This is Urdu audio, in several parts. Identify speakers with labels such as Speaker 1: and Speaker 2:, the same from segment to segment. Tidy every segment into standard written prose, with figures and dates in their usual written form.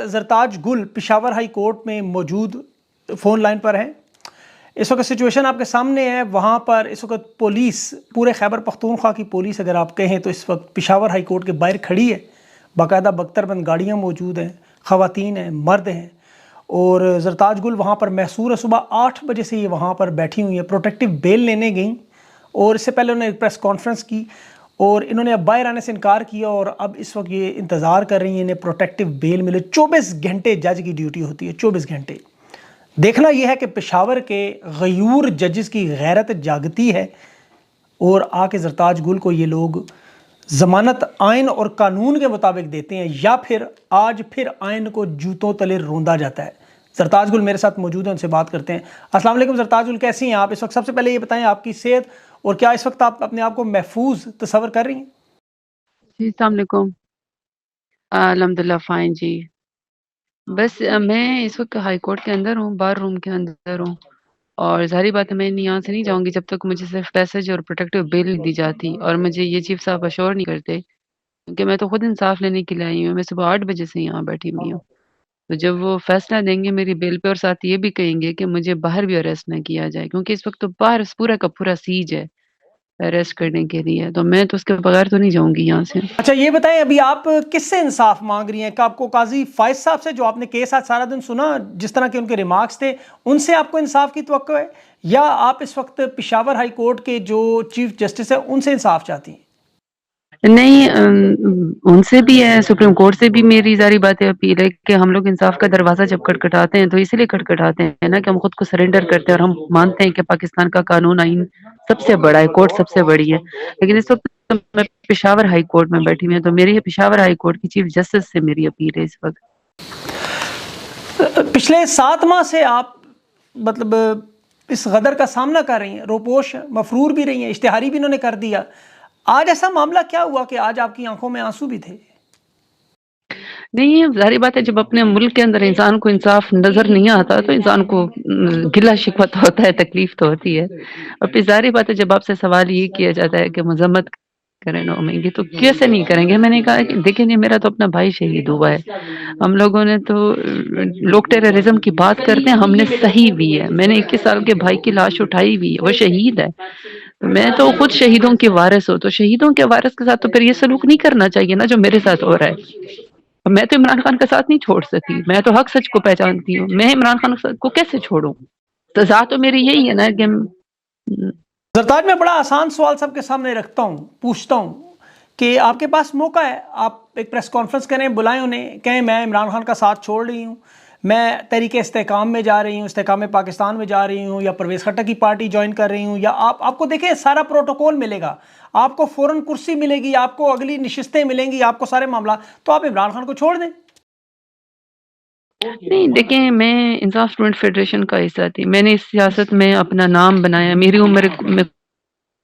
Speaker 1: زرتاج گل پشاور ہائی کورٹ میں موجود فون لائن پر ہیں. اس وقت سچویشن آپ کے سامنے ہے. وہاں پر اس وقت پولیس، پورے خیبر پختونخوا کی پولیس اگر آپ کہیں تو اس وقت پشاور ہائی کورٹ کے باہر کھڑی ہے. باقاعدہ بختر بند گاڑیاں موجود ہیں، خواتین ہیں، مرد ہیں. اور زرتاج گل وہاں پر محصور ہے. صبح 8 بجے سے یہ وہاں پر بیٹھی ہوئی ہیں. پروٹیکٹیو بیل لینے گئیں اور اس سے پہلے انہوں نے ایک پریس کانفرنس کی اور انہوں نے اب باہر آنے سے انکار کیا اور اب اس وقت یہ انتظار کر رہی ہیں انہیں پروٹیکٹیو بیل ملے. 24 گھنٹے جج کی ڈیوٹی ہوتی ہے، 24 گھنٹے. دیکھنا یہ ہے کہ پشاور کے غیور ججز کی غیرت جاگتی ہے اور آ کے زرتاج گل کو یہ لوگ ضمانت آئین اور قانون کے مطابق دیتے ہیں یا پھر آج پھر آئین کو جوتوں تلے روندا جاتا ہے. زرتاج گل میرے ساتھ موجود ہیں، ان سے بات کرتے ہیں. السلام علیکم زرتاج گل، کیسی ہیں آپ اس وقت؟ سب سے پہلے یہ بتائیں آپ کی صحت اور کیا اس وقت آپ اپنے آپ کو محفوظ تصور کر رہی ہیں؟
Speaker 2: جی السلام علیکم. الحمدللہ فائن جی. بس میں اس وقت ہائی کورٹ کے اندر ہوں، بار روم کے اندر ہوں، اور ظاہری بات ہے میں یہاں سے نہیں جاؤں گی جب تک مجھے صرف پیسج اور پروٹیکٹیو بیل نہیں دی جاتی اور مجھے یہ چیف صاحب اشور نہیں کرتے، کیونکہ میں تو خود انصاف لینے کے لیے آئی ہوں. میں صبح 8 بجے سے یہاں بیٹھی ہوئی ہوں. تو جب وہ فیصلہ دیں گے میری بیل پہ اور ساتھ یہ بھی کہیں گے کہ مجھے باہر بھی اریسٹ نہ کیا جائے، کیونکہ اس وقت تو باہر پورا کا پورا سیج ہے اریسٹ کرنے کے لیے، تو میں تو اس کے بغیر تو نہیں جاؤں گی یہاں سے.
Speaker 1: اچھا یہ بتائیں ابھی آپ کس سے انصاف مانگ رہی ہیں؟ کہ آپ کو قاضی فائز صاحب سے، جو آپ نے کیس آج سارا دن سنا، جس طرح کے ان کے ریمارکس تھے، ان سے آپ کو انصاف کی توقع ہے، یا آپ اس وقت پشاور ہائی کورٹ کے جو چیف جسٹس ہیں ان سے انصاف چاہتی ہیں؟
Speaker 2: نہیں، ان سے بھی ہے، سپریم کورٹ سے بھی میری ظاہری بات ہے اپیل ہے کہ ہم لوگ انصاف کا دروازہ جب کھٹکھٹاتے ہیں تو اسی لیے کھٹکھٹاتے ہیں نا کہ ہم خود کو سرنڈر کرتے ہیں اور ہم مانتے ہیں کہ پاکستان کا قانون آئین سب سے بڑا ہے، کورٹ سب سے بڑی ہے. لیکن اس وقت میں پشاور ہائی کورٹ میں بیٹھی ہوئی ہوں، تو میری پشاور ہائی کورٹ کی چیف جسٹس سے میری اپیل ہے اس وقت.
Speaker 1: پچھلے 7 ماہ سے آپ مطلب اس غدر کا سامنا کر رہی ہیں، روپوش مفرور بھی رہی ہیں، اشتہاری بھی انہوں نے کر دیا. آج ایسا معاملہ کیا ہوا کہ آج آپ کی آنکھوں میں آنسو بھی تھے؟
Speaker 2: نہیں، ظاہری بات ہے جب اپنے ملک کے اندر انسان کو انصاف نظر نہیں آتا تو انسان کو گلہ شکوہ تو ہوتا ہے، تکلیف تو ہوتی ہے. اور پھر ظاہری بات ہے جب آپ سے سوال یہ کیا جاتا ہے کہ مذمت کریں نو مہنگی تو کیسے نہیں کریں گے. میں نے کہا کہ دیکھیں یہ میرا تو اپنا بھائی شہید ہوا ہے. ہم لوگوں نے تو لوگ ٹیررزم کی بات کرتے ہیں، ہم نے صحیح بھی ہے. میں نے 21 سال کے بھائی کی لاش اٹھائی بھی ہے، وہ شہید ہے. میں تو خود شہیدوں کی وارث ہوں، تو شہیدوں کے وارث کے ساتھ تو پھر یہ سلوک نہیں کرنا چاہیے نا جو میرے ساتھ ہو رہا ہے. میں تو عمران خان کا ساتھ نہیں چھوڑ سکتی، میں تو حق سچ کو پہچانتی ہوں. میں عمران خان کو کیسے چھوڑوں؟ سزا تو میری یہی ہے نا کہ
Speaker 1: زرتاج میں بڑا آسان سوال سب کے سامنے رکھتا ہوں، پوچھتا ہوں کہ آپ کے پاس موقع ہے، آپ ایک پریس کانفرنس کریں، بلائیں انہیں، کہیں میں عمران خان کا ساتھ چھوڑ رہی ہوں، میں تحریک استحکام میں جا رہی ہوں، استحکام پاکستان میں جا رہی ہوں، یا پرویز خٹک کی پارٹی جوائن کر رہی ہوں، یا آپ کو دیکھیں سارا پروٹوکول ملے گا، آپ کو فوراً کرسی ملے گی، آپ کو اگلی نشستیں ملیں گی، آپ کو سارے معاملات، تو آپ عمران خان کو چھوڑ دیں.
Speaker 2: نہیں دیکھیں، میں انصاف اسٹوڈنٹ فیڈریشن کا حصہ تھی. میں نے اس سیاست میں اپنا نام بنایا. میری عمر میں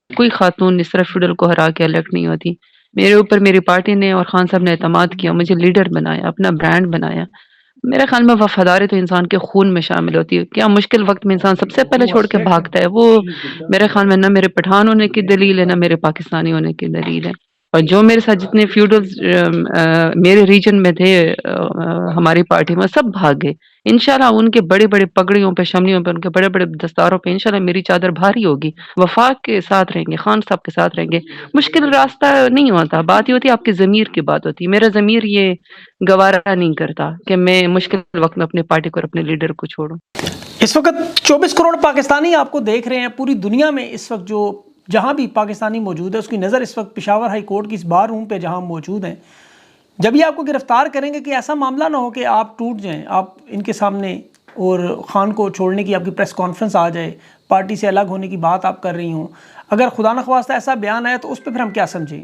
Speaker 2: کوئی خاتون اس طرح فیڈرل کو ہرا کے الیکٹ نہیں ہوتی. میرے اوپر میری پارٹی نے اور خان صاحب نے اعتماد کیا، مجھے لیڈر بنایا، اپنا برانڈ بنایا. میرے خیال میں وفاداری تو انسان کے خون میں شامل ہوتی ہے. کیا مشکل وقت میں انسان سب سے پہلے چھوڑ کے بھاگتا ہے، وہ میرے خیال میں نہ میرے پٹھان ہونے کی دلیل ہے نہ میرے پاکستانی ہونے کی دلیل ہے. اور جو میرے ساتھ جتنے فیوڈلز میرے ریجن میں تھے ہماری پارٹی میں، سب بھاگ گئے. انشاءاللہ ان کے بڑے بڑے پگڑیوں پہ، شملیوں پہ، ان کے بڑے بڑے دستاروں پہ انشاءاللہ میری چادر بھاری ہوگی. وفاق کے ساتھ رہیں گے، خان صاحب کے ساتھ رہیں گے. مشکل راستہ نہیں ہوتا، بات یہ ہوتی ہے آپ کی ضمیر کی بات ہوتی ہے. میرا ضمیر یہ گوارا نہیں کرتا کہ میں مشکل وقت میں اپنے پارٹی کو اور اپنے لیڈر کو چھوڑوں.
Speaker 1: اس وقت 24 کروڑ پاکستانی آپ کو دیکھ رہے ہیں. پوری دنیا میں اس وقت جو جہاں بھی پاکستانی موجود ہے اس کی نظر اس وقت پشاور ہائی کورٹ کی اس بار روم پہ جہاں موجود ہیں. جب یہ آپ کو گرفتار کریں گے کہ ایسا معاملہ نہ ہو کہ آپ ٹوٹ جائیں، آپ ان کے سامنے، اور خان کو چھوڑنے کی آپ کی پریس کانفرنس آ جائے، پارٹی سے الگ ہونے کی بات آپ کر رہی ہوں، اگر خدا نخواستہ ایسا بیان آئے تو اس پہ پھر ہم کیا سمجھیں؟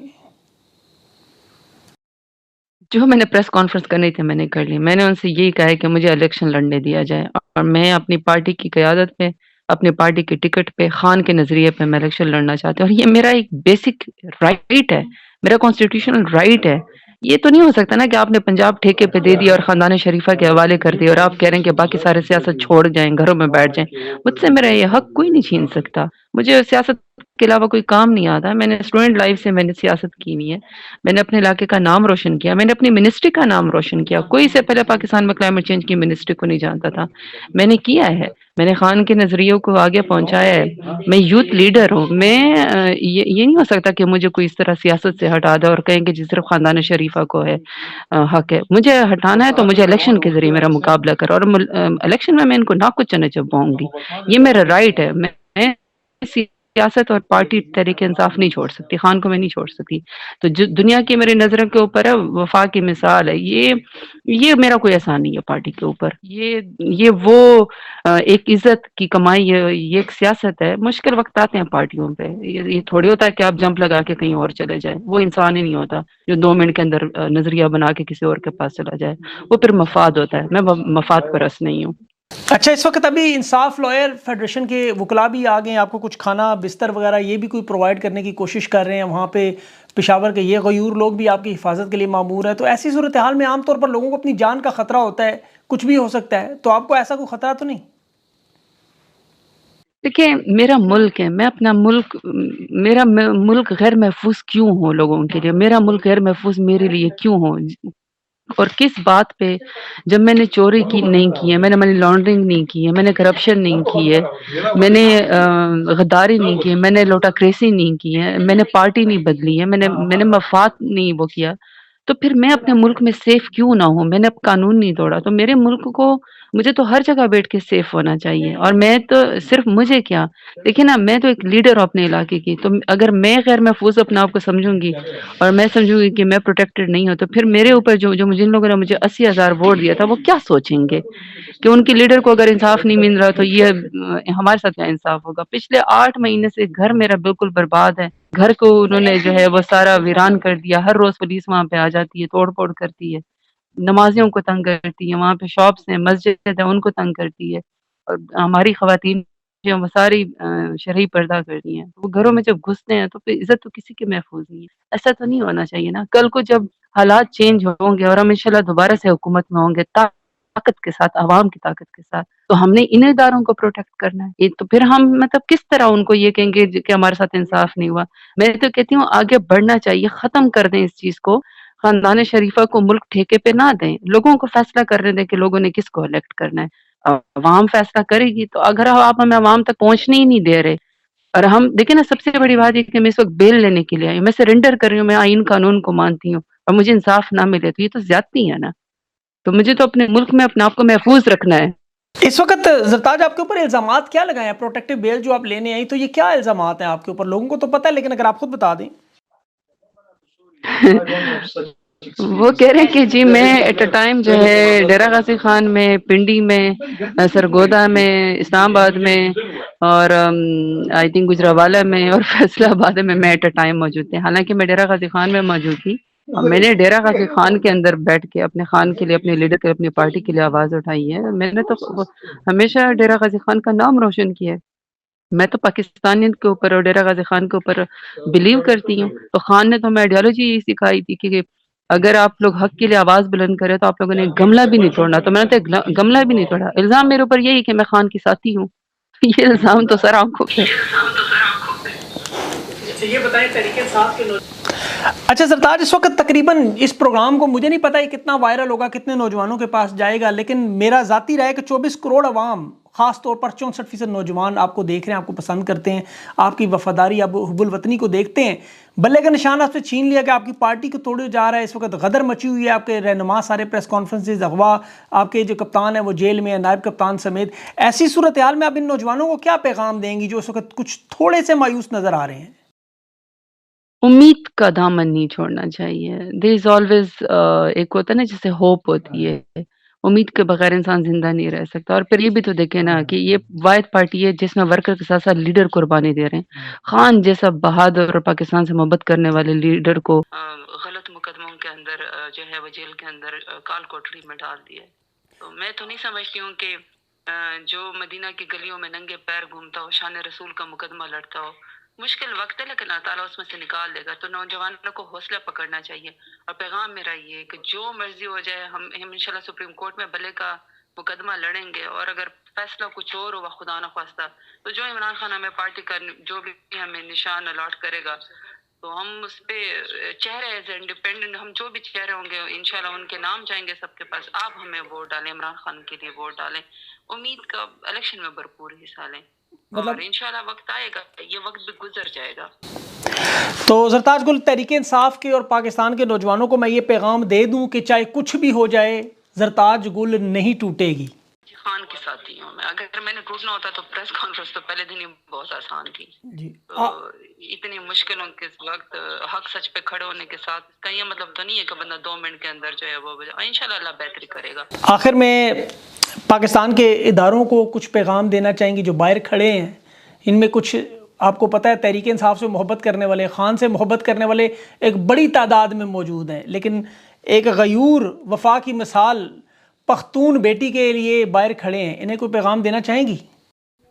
Speaker 2: جو میں نے پریس کانفرنس کرنی تھی میں نے کر لی. میں نے ان سے یہی کہا ہے کہ مجھے الیکشن لڑنے دیا جائے اور میں اپنی پارٹی کی قیادت پہ، اپنی پارٹی کی ٹکٹ پہ، خان کے نظریے پہ میں الیکشن لڑنا چاہتی ہوں. اور یہ میرا ایک بیسک رائٹ ہے، میرا کانسٹیٹیوشنل رائٹ ہے. یہ تو نہیں ہو سکتا نا کہ آپ نے پنجاب ٹھیکے پہ دے دیا اور خاندان شریفہ کے حوالے کر دیا اور آپ کہہ رہے ہیں کہ باقی سارے سیاست چھوڑ جائیں، گھروں میں بیٹھ جائیں. مجھ سے میرا یہ حق کوئی نہیں چھین سکتا. مجھے سیاست کے علاوہ کوئی کام نہیں آتا. میں نے اسٹوڈنٹ لائف سے میں نے سیاست کی نہیں ہے. میں نے اپنے علاقے کا نام روشن کیا, میں نے اپنی منسٹری کا نام روشن کیا. کوئی سے پہلے پاکستان میں کلائمیٹ چینج کی منسٹری کو نہیں جانتا تھا. میں نے کیا ہے, میں نے خان کے نظریوں کو آگے پہنچایا ہے. میں یوتھ لیڈر ہوں. میں یہ نہیں ہو سکتا کہ مجھے کوئی اس طرح سیاست سے ہٹا دے اور کہیں کہ جس طرف خاندان شریفہ کو ہے حق ہے. مجھے ہٹانا ہے تو مجھے الیکشن کے ذریعے میرا مقابلہ کرو, اور الیکشن میں ان کو نہ کچھ چپاؤں گی. یہ میرا رائٹ ہے. میں سیاست اور پارٹی تحریک انصاف نہیں چھوڑ سکتی, خان کو میں نہیں چھوڑ سکتی. تو جو دنیا کی میری نظروں کے اوپر ہے, وفا کی مثال ہے. یہ میرا کوئی احسان نہیں ہے پارٹی کے اوپر. یہ وہ ایک عزت کی کمائی ہے, یہ ایک سیاست ہے. مشکل وقت آتے ہیں پارٹیوں پہ, یہ تھوڑی ہوتا ہے کہ آپ جمپ لگا کے کہیں اور چلے جائیں. وہ انسان ہی نہیں ہوتا جو 2 منٹ کے اندر نظریہ بنا کے کسی اور کے پاس چلا جائے. وہ پھر مفاد ہوتا ہے. میں مفاد پرست نہیں ہوں.
Speaker 1: اچھا, اس وقت ابھی انصاف لائر فیڈریشن کے وکلاء بھی آ گئے ہیں, آپ کو کچھ کھانا بستر وغیرہ یہ بھی کوئی پرووائڈ کرنے کی کوشش کر رہے ہیں. وہاں پہ پشاور کے یہ غیور لوگ بھی آپ کی حفاظت کے لیے مامور ہیں. تو ایسی صورتحال میں عام طور پر لوگوں کو اپنی جان کا خطرہ ہوتا ہے, کچھ بھی ہو سکتا ہے. تو آپ کو ایسا کوئی خطرہ تو نہیں؟
Speaker 2: دیکھیں, میرا ملک ہے, میں اپنا ملک, میرا ملک غیر محفوظ کیوں ہو لوگوں کے لیے؟ میرا ملک غیر محفوظ میرے لیے کیوں ہو؟ اور کس بات پہ؟ جب میں نے چوری نہیں کی ہے, میں نے منی لانڈرنگ نہیں کی ہے, میں نے کرپشن نہیں کی ہے, میں نے غداری نہیں کی ہے, میں نے لوٹاکریسی نہیں کی ہے, میں نے پارٹی نہیں بدلی ہے, میں نے مفاد نہیں وہ کیا. تو پھر میں اپنے ملک میں سیف کیوں نہ ہوں؟ میں نے اب قانون نہیں توڑا. تو میرے ملک کو, مجھے تو ہر جگہ بیٹھ کے سیف ہونا چاہیے. اور میں تو صرف مجھے کیا, دیکھیں نا, میں تو ایک لیڈر ہوں اپنے علاقے کی. تو اگر میں غیر محفوظ اپنے آپ کو سمجھوں گی اور میں سمجھوں گی کہ میں پروٹیکٹڈ نہیں ہوں, تو پھر میرے اوپر جو جن لوگوں نے مجھے 80,000 ووٹ دیا تھا وہ کیا سوچیں گے کہ ان کے لیڈر کو اگر انصاف نہیں مل رہا تو یہ ہمارے ساتھ کیا انصاف ہوگا؟ پچھلے 8 مہینے سے گھر میرا بالکل برباد ہے. گھر کو انہوں نے جو ہے وہ سارا ویران کر دیا. ہر روز پولیس وہاں پہ آ جاتی ہے, توڑ پھوڑ کرتی ہے, نمازیوں کو تنگ کرتی ہے. وہاں پہ شاپس ہیں, مسجد ہے, ان کو تنگ کرتی ہے. اور ہماری خواتین جو وہ ساری شرعی پردہ کرتی ہیں, وہ گھروں میں جب گھستے ہیں تو پھر عزت تو کسی کے محفوظ نہیں ہے. ایسا تو نہیں ہونا چاہیے نا. کل کو جب حالات چینج ہوں گے اور ہم انشاءاللہ دوبارہ سے حکومت میں ہوں گے طاقت کے ساتھ, عوام کی طاقت کے ساتھ, تو ہم نے ان اداروں کو پروٹیکٹ کرنا ہے. تو پھر ہم مطلب کس طرح ان کو یہ کہیں گے کہ ہمارے ساتھ انصاف نہیں ہوا؟ میں تو کہتی ہوں آگے بڑھنا چاہیے, ختم کر دیں اس چیز کو. خاندان شریفہ کو ملک ٹھیکے پہ نہ دیں, لوگوں کو فیصلہ کرنے دیں کہ لوگوں نے کس کو الیکٹ کرنا ہے. عوام فیصلہ کرے گی. تو اگر آپ ہمیں عوام تک پہنچنے ہی نہیں دے رہے, اور ہم دیکھیں نا, سب سے بڑی بات یہ کہ میں اس وقت بیل لینے کے لیے آئی ہوں, میں سرنڈر کر رہی ہوں, میں آئین قانون کو مانتی ہوں, اور مجھے انصاف نہ ملے تو یہ تو زیادتی ہے نا. تو مجھے تو اپنے ملک میں اپنے آپ کو محفوظ رکھنا ہے.
Speaker 1: اس وقت زرتاج آپ کے اوپر الزامات کیا لگائے ہیں؟ پروٹیکٹیو بیل جو آپ لینے آئی, تو یہ کیا الزامات ہیں آپ کے اوپر؟ لوگوں کو تو پتہ ہے, لیکن اگر آپ خود بتا دیں.
Speaker 2: وہ کہہ رہے ہیں کہ جی میں ایٹ اے ٹائم جو ہے ڈیرہ غازی خان میں, پنڈی میں, سرگودا میں, اسلام آباد میں, اور آئی تھنک گجرانوالہ میں اور فیصلہ آباد میں ایٹ اے ٹائم موجود تھے. حالانکہ میں ڈیرہ غازی خان میں موجود تھی. میں نے ڈیرہ غازی خان کے اندر بیٹھ کے اپنے خان کے لیے, اپنے لیڈر کے لیے, اپنی پارٹی کے لیے آواز اٹھائی ہے. میں نے تو ہمیشہ ڈیرہ غازی خان کا نام روشن کیا ہے. میں تو پاکستانیت کے اوپر اور ڈیرہ غازی خان کے اوپر بلیو کرتی ہوں. تو خان نے تو ہمیں آئیڈیالوجی یہ سکھائی تھی کہ اگر آپ لوگ حق کے لیے آواز بلند کرے تو آپ لوگوں نے گملہ بھی نہیں توڑنا. تو میں نے تو گملہ بھی نہیں توڑا. الزام میرے اوپر یہی کہ میں خان کی ساتھی ہوں. یہ الزام تو سر آنکھوں پہ.
Speaker 1: یہ بتائیں طریقے صاحب کے. اچھا سرتاج, اس وقت تقریباً اس پروگرام کو مجھے نہیں پتا یہ کتنا وائرل ہوگا, کتنے نوجوانوں کے پاس جائے گا, لیکن میرا ذاتی رائے کہ 24 کروڑ عوام, خاص طور پر 64% نوجوان آپ کو دیکھ رہے ہیں, آپ کو پسند کرتے ہیں, آپ کی وفاداری, آپ حب الوطنی کو دیکھتے ہیں. بلے کا نشان آپ سے چھین لیا کہ آپ کی پارٹی کو توڑے جا رہا ہے. اس وقت غدر مچی ہوئی ہے, آپ کے رہنما سارے پریس کانفرنسز, اغوا, آپ کے جو کپتان ہیں وہ جیل میں ہیں, نائب کپتان سمیت. ایسی صورتحال میں آپ ان نوجوانوں کو کیا پیغام دیں گی جو اس وقت کچھ تھوڑے سے مایوس نظر آ رہے ہیں؟
Speaker 2: امید کا دامن نہیں چھوڑنا چاہیے. دیر از آلویز, ایک ہوتا ہے نا جیسے ہوپ ہوتی ہے, امید کے بغیر انسان زندہ نہیں رہ سکتا. اور پھر یہ بھی تو دیکھیں نا کہ یہ واحد پارٹی ہے جس میں ورکر کے ساتھ ساتھ لیڈر قربانی دے رہے ہیں. خان جیسا بہادر اور پاکستان سے محبت کرنے والے لیڈر کو غلط مقدموں کے اندر جو ہے وہ جیل کے اندر کال کوٹڑی میں ڈال دیا. تو میں تو نہیں سمجھتی ہوں کہ جو مدینہ کی گلیوں میں ننگے پیر گھومتا ہو, شان رسول کا مقدمہ لڑتا ہو, مشکل وقت ہے لیکن اللہ تعالیٰ اس میں سے نکال دے گا. تو نوجوانوں کو حوصلہ پکڑنا چاہیے. اور پیغام میرا یہ کہ جو مرضی ہو جائے, ہم انشاءاللہ سپریم کورٹ میں بھلے کا مقدمہ لڑیں گے, اور اگر فیصلہ کچھ اور ہوا خدا نخواستہ، تو جو عمران خان ہمیں پارٹی کا جو بھی ہمیں نشان الاٹ کرے گا تو ہم اس پہ چہرے ایز انڈیپینڈنٹ ہم جو بھی چہرے ہوں گے انشاءاللہ ان کے نام جائیں گے سب کے پاس، آپ ہمیں ووٹ ڈالیں، عمران خان کے لیے ووٹ ڈالیں، امید کا الیکشن میں بھرپور حصہ لیں، اور انشاءاللہ وقت آئے گا، یہ وقت بھی گزر جائے گا۔
Speaker 1: تو زرتاج گل، تحریک انصاف کے اور پاکستان کے نوجوانوں کو میں یہ پیغام دے دوں کہ چاہے کچھ بھی ہو جائے زرتاج گل نہیں ٹوٹے گی۔
Speaker 2: خان کے ساتھی ہوں میں، اگر میں نے ٹوٹنا ہوتا تو پریس کانفرنس تو پہلے دن ہی بہت آسان تھی، تو اتنی مشکلوں کے وقت حق سچ پہ کھڑے ہونے کے ساتھ اس کا یہ مطلب تو نہیں ہے کہ بندہ 2 منٹ کے اندر جو ہے وہ انشاءاللہ اللہ بہتری کرے گا۔
Speaker 1: آخر میں پاکستان کے اداروں کو کچھ پیغام دینا چاہیں گے جو باہر کھڑے ہیں، ان میں کچھ آپ کو پتہ ہے تحریک انصاف سے محبت کرنے والے، خان سے محبت کرنے والے ایک بڑی تعداد میں موجود ہیں، لیکن ایک غیور وفا کی مثال پختون بیٹی کے لیے باہر کھڑے ہیں، انہیں کوئی پیغام دینا چاہیں گی؟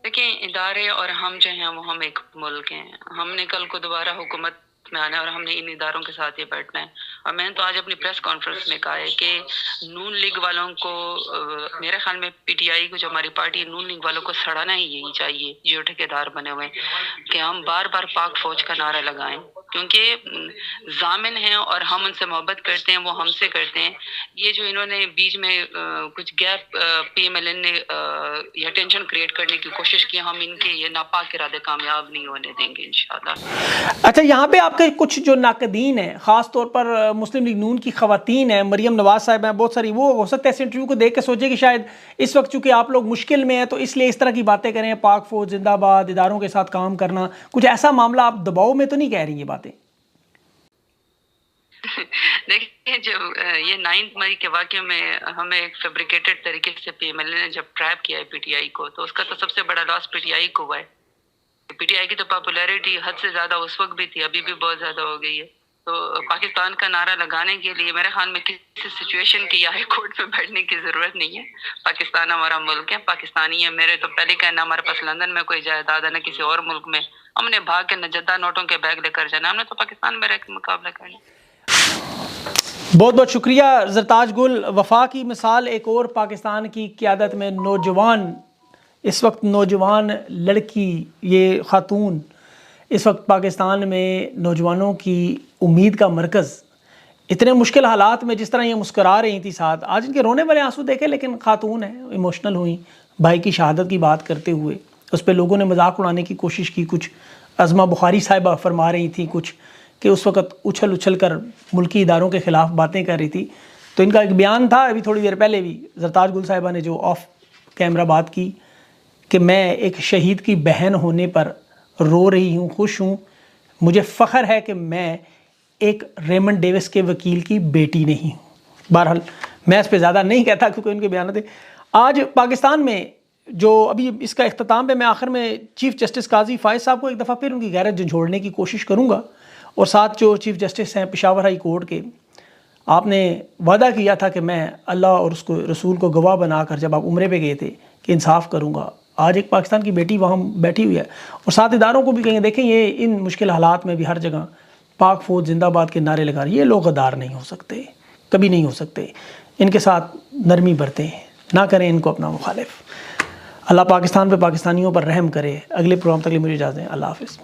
Speaker 2: دیکھیں، ادارے اور ہم جو ہیں وہ ہم ایک ملک ہیں، ہم نے کل کو دوبارہ حکومت میں آنا ہے اور ہم نے ان اداروں کے ساتھ ہی بیٹھنا ہے، اور میں نے تو آج اپنی پریس کانفرنس میں کہا ہے کہ نون لیگ والوں کو میرے خیال میں پی ٹی آئی کو جو ہماری پارٹی ہے نون لیگ والوں کو سڑانا ہی یہی چاہیے جو ٹھیکیدار بنے ہوئے ہیں کہ ہم بار بار پاک فوج کا نعرہ لگائیں، کیونکہ ضامن ہیں اور ہم ان سے محبت کرتے ہیں، وہ ہم سے کرتے ہیں۔ یہ جو انہوں نے بیچ میں کچھ gap P M L N نے یا ٹینشن کریٹ کرنے کی کوشش کی، ہم ان کے یہ ناپاک ارادے کامیاب نہیں ہونے دیں گے انشاءاللہ۔
Speaker 1: اچھا، یہاں پہ آپ کے کچھ جو ناقدین ہیں، خاص طور پر مسلم لیگ نون کی خواتین ہیں، مریم نواز صاحب ہیں، بہت ساری، وہ ہو سکتا ہے اس انٹرویو کو دیکھ کے سوچے کہ شاید اس وقت چونکہ آپ لوگ مشکل میں ہیں تو اس لیے اس طرح کی باتیں کریں، پاک فوج زندہ باد، اداروں کے ساتھ کام کرنا، کچھ ایسا معاملہ آپ دباؤ میں تو نہیں کہہ رہی یہ باتیں؟
Speaker 2: دیکھیں، جب یہ 9 مئی کے واقعے میں ہمیں ایک فیبریکیٹڈ طریقے سے پی ایم ایل اے نے جب ٹریپ کیا ہے پی ٹی آئی کو، تو اس کا تو سب سے بڑا لاس پی ٹی آئی کو ہوا ہے۔ پی ٹی آئی کی تو پاپولیرٹی حد سے زیادہ اس وقت بھی تھی، ابھی بھی بہت زیادہ ہو گئی ہے، تو پاکستان کا نعرہ لگانے کے لیے میرے خیال میں کسی سچویشن کی یا ہائی کورٹ میں بیٹھنے کی ضرورت نہیں ہے۔ پاکستان ہمارا ملک ہے، پاکستانی ہے، میرے تو پہلے کہنا ہمارے پاس لندن میں کوئی جائیداد ہے نہ کسی اور ملک میں، ہم نے بھاگ کے نہ جدہ نوٹوں کے بیگ لے کر جانا، ہم نے تو پاکستان میں رہ کے مقابلہ کرنا۔
Speaker 1: بہت بہت شکریہ زرتاج گل۔ وفا کی مثال ایک اور پاکستان کی قیادت میں نوجوان، اس وقت نوجوان لڑکی، یہ خاتون اس وقت پاکستان میں نوجوانوں کی امید کا مرکز، اتنے مشکل حالات میں جس طرح یہ مسکرا رہی تھی ساتھ، آج ان کے رونے والے آنسو دیکھے، لیکن خاتون ہیں، ایموشنل ہوئیں بھائی کی شہادت کی بات کرتے ہوئے، اس پہ لوگوں نے مذاق اڑانے کی کوشش کی، کچھ عظمہ بخاری صاحبہ فرما رہی تھیں کچھ کہ اس وقت اچھل کر ملکی اداروں کے خلاف باتیں کر رہی تھی، تو ان کا ایک بیان تھا ابھی تھوڑی دیر پہلے بھی زرتاج گل صاحبہ نے جو آف کیمرہ بات کی کہ میں ایک شہید کی بہن ہونے پر رو رہی ہوں، خوش ہوں، مجھے فخر ہے کہ میں ایک ریمنڈ ڈیوس کے وکیل کی بیٹی نہیں ہوں۔ بہرحال میں اس پہ زیادہ نہیں کہتا کیونکہ ان کے بیانات ہیں۔ آج پاکستان میں جو ابھی اس کا اختتام پہ میں آخر میں چیف جسٹس قاضی فائز صاحب کو ایک دفعہ پھر ان کی غیرت جھنجھوڑنے کی کوشش کروں گا، اور ساتھ جو چیف جسٹس ہیں پشاور ہائی کورٹ کے، آپ نے وعدہ کیا تھا کہ میں اللہ اور اس کو رسول کو گواہ بنا کر جب آپ عمرے پہ گئے تھے کہ انصاف کروں گا۔ آج ایک پاکستان کی بیٹی وہاں بیٹھی ہوئی ہے، اور ساتھ اداروں کو بھی کہیں دیکھیں یہ ان مشکل حالات میں بھی ہر جگہ پاک فوج زندہ باد کے نعرے لگا رہے ہیں۔ یہ لوگ غدار نہیں ہو سکتے، کبھی نہیں ہو سکتے، ان کے ساتھ نرمی برتیں، نہ کریں ان کو اپنا مخالف۔ اللہ پاکستان پہ، پاکستانیوں پر رحم کرے۔ اگلے پروگرام تک کے لیے مجھے اجازت دیں، اللہ حافظ۔